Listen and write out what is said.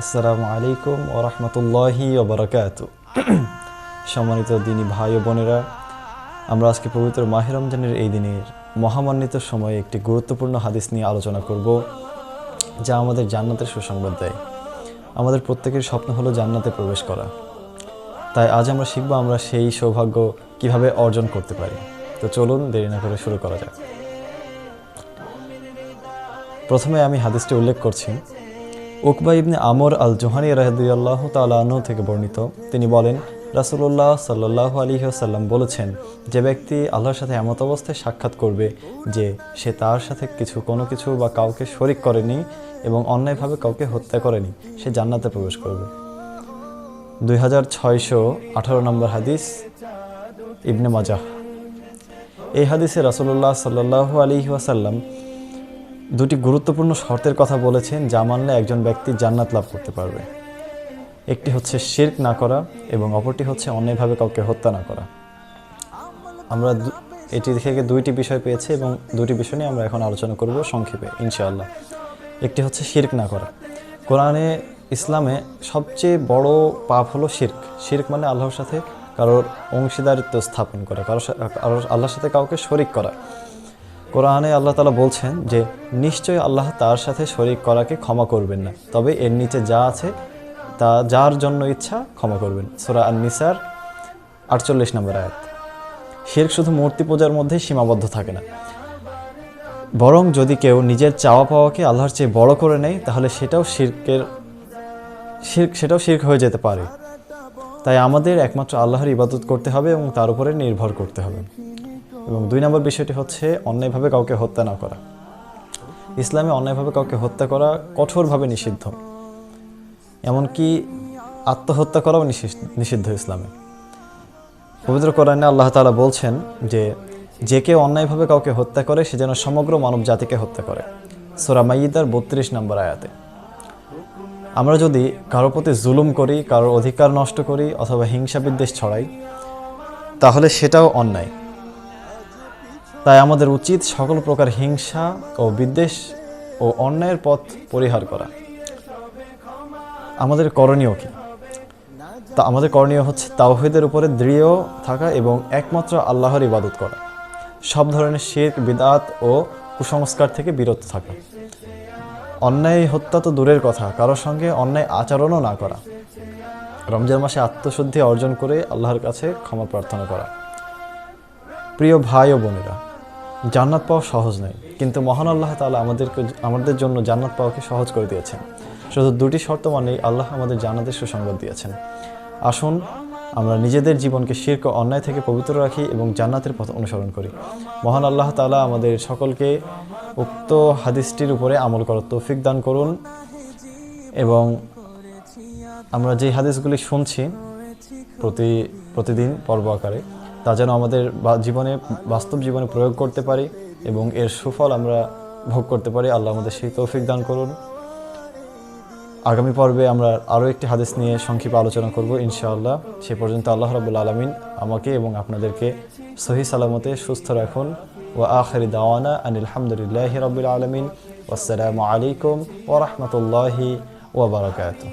আসসালামু আলাইকুম ওয়া রাহমাতুল্লাহি ওয়া বারাকাতুহু। সম্মানিত দিনী ভাই ও বোনেরা, আমরা আজকে পবিত্র মাহে রমজানের এই দিনের মহামান্বিত সময়ে একটি গুরুত্বপূর্ণ হাদিস নিয়ে আলোচনা করব, যা আমাদের জান্নাতের সুসংবাদ দেয়। আমাদের প্রত্যেকের স্বপ্ন হলো জান্নাতে প্রবেশ করা। তাই আজ আমরা শিখব আমরা সেই সৌভাগ্য কিভাবে অর্জন করতে পারি। তো চলুন দেরি না করে শুরু করা যাক। প্রথমে আমি হাদিসটি উল্লেখ করছি। উকবা ইবনে আমর আল জোহানি রাদিয়াল্লাহু তাআলা আনহু থেকে বর্ণিত। তিনি বলেন, রাসূলুল্লাহ সাল্লাল্লাহু আলাইহি ওয়াসাল্লাম বলেছেন, যে ব্যক্তি আল্লাহর সাথে এমত অবস্থায় সাক্ষাৎ করবে যে সে তার সাথে কোনো কিছু বা কাউকে শরীক করেনি এবং অন্যায়ভাবে কাউকে হত্যা করেনি, সে জান্নাতে প্রবেশ করবে। 2618 নম্বর হাদিস, ইবনে মাজাহ। এই হাদিসে রাসূলুল্লাহ সাল্লাল্লাহু আলাইহি ওয়াসাল্লাম দুটি গুরুত্বপূর্ণ শর্তের কথা বলেছেন, যা মানলে একজন ব্যক্তি জান্নাত লাভ করতে পারবে। একটি হচ্ছে শিরক না করা এবং অপরটি হচ্ছে অন্যায়ভাবে কাউকে হত্যা না করা। আমরা এটি থেকে দুইটি বিষয় পেয়েছি এবং দুটি বিষয় নিয়ে আমরা এখন আলোচনা করব সংক্ষেপে ইনশাআল্লাহ। একটি হচ্ছে শিরক না করা। কোরআনে ইসলামে সবচেয়ে বড় পাপ হলো শিরক। শিরক মানে আল্লাহর সাথে কারোর অংশীদারিত্ব স্থাপন করা, আল্লাহর সাথে কাউকে শরীক করা। কোরআনে আল্লাহ তাআলা বলছেন যে নিশ্চয়ই আল্লাহ তার সাথে শরীক করাকে ক্ষমা করবেন না, তবে এর নিচে যা আছে তা যার জন্য ইচ্ছা ক্ষমা করবেন। সূরা আন-নিসার 48 নম্বর আয়াত। শিরক শুধু মূর্তি পূজার মধ্যেই সীমাবদ্ধ থাকে না, বরং যদি কেউ নিজের চাওয়া পাওয়াকে আল্লাহর চেয়ে বড় করে নেয়, তাহলে সেটাও শিরক হয়ে যেতে পারে। তাই আমাদের একমাত্র আল্লাহর ইবাদত করতে হবে এবং তার উপরে নির্ভর করতে হবে। এবং 2 নম্বর বিষয়টি হচ্ছে অন্যায়ভাবে কাউকে হত্যা না করা। ইসলামে অন্যায়ভাবে কাউকে হত্যা করা কঠোরভাবে নিষিদ্ধ, এমনকি আত্মহত্যা করাও নিষিদ্ধ ইসলামে। পবিত্র কোরআনে আল্লাহ তাআলা বলছেন যে কেউ অন্যায়ভাবে কাউকে হত্যা করে সে যেন সমগ্র মানব জাতিকে হত্যা করে। সূরা মাইদার 32 নম্বর আয়াতে। আমরা যদি কারোর প্রতি জুলুম করি, কারোর অধিকার নষ্ট করি অথবা হিংসা বিদ্বেষ ছড়াই, তাহলে সেটাও অন্যায়। তাই আমাদের উচিত সকল প্রকার হিংসা ও বিদ্বেষ ও অন্যায়ের পথ পরিহার করা। আমাদের করণীয় কি? আমাদের করণীয় হচ্ছে তাওহীদের উপরে দৃঢ় থাকা এবং একমাত্র আল্লাহর ইবাদত করা। সব ধরনের শিরক, বিদআত ও কুসংস্কার থেকে বিরত থাকা। অন্যায় হত্যা তো দূরের কথা, কারোর সঙ্গে অন্যায় আচরণও না করা। রমজান মাসে আত্মশুদ্ধি অর্জন করে আল্লাহর কাছে ক্ষমা প্রার্থনা করা। প্রিয় ভাই ও বোনেরা, জান্নাত পাওয়া সহজ নয়, কিন্তু মহান আল্লাহ তাআলা আমাদের জন্য জান্নাত পাওয়াকে সহজ করে দিয়েছেন। শুধু 2টি শর্ত মানেই আল্লাহ আমাদের জান্নাতের সুসংবাদ দিয়েছেন। আসুন আমরা নিজেদের জীবনকে শিরক ও অন্যায় থেকে পবিত্র রাখি এবং জান্নাতের পথ অনুসরণ করি। মহান আল্লাহ তাআলা আমাদের সকলকে উক্ত হাদিসটির উপরে আমল করার তৌফিক দান করুন এবং আমরা যে হাদিসগুলি শুনছি প্রতিদিন পর্ব আকারে, তা যেন আমাদের বাস্তব জীবনে প্রয়োগ করতে পারি এবং এর সুফল আমরা ভোগ করতে পারি। আল্লাহ আমাদের সেই তৌফিক দান করুন। আগামী পর্বে আমরা আরও একটি হাদিস নিয়ে সংক্ষেপে আলোচনা করব ইনশাআল্লাহ। সে পর্যন্ত আল্লাহ রাব্বুল আলামিন আমাকে এবং আপনাদেরকে সহি সালামতে সুস্থ রাখুন। ওয়া আখিরি দাওয়ানা আনিল হামদুলিল্লাহি রাব্বিল আলামিন। ওয়াসসালামু আলাইকুম ওয়া রাহমাতুল্লাহি ওয়া বারাকাতুহু।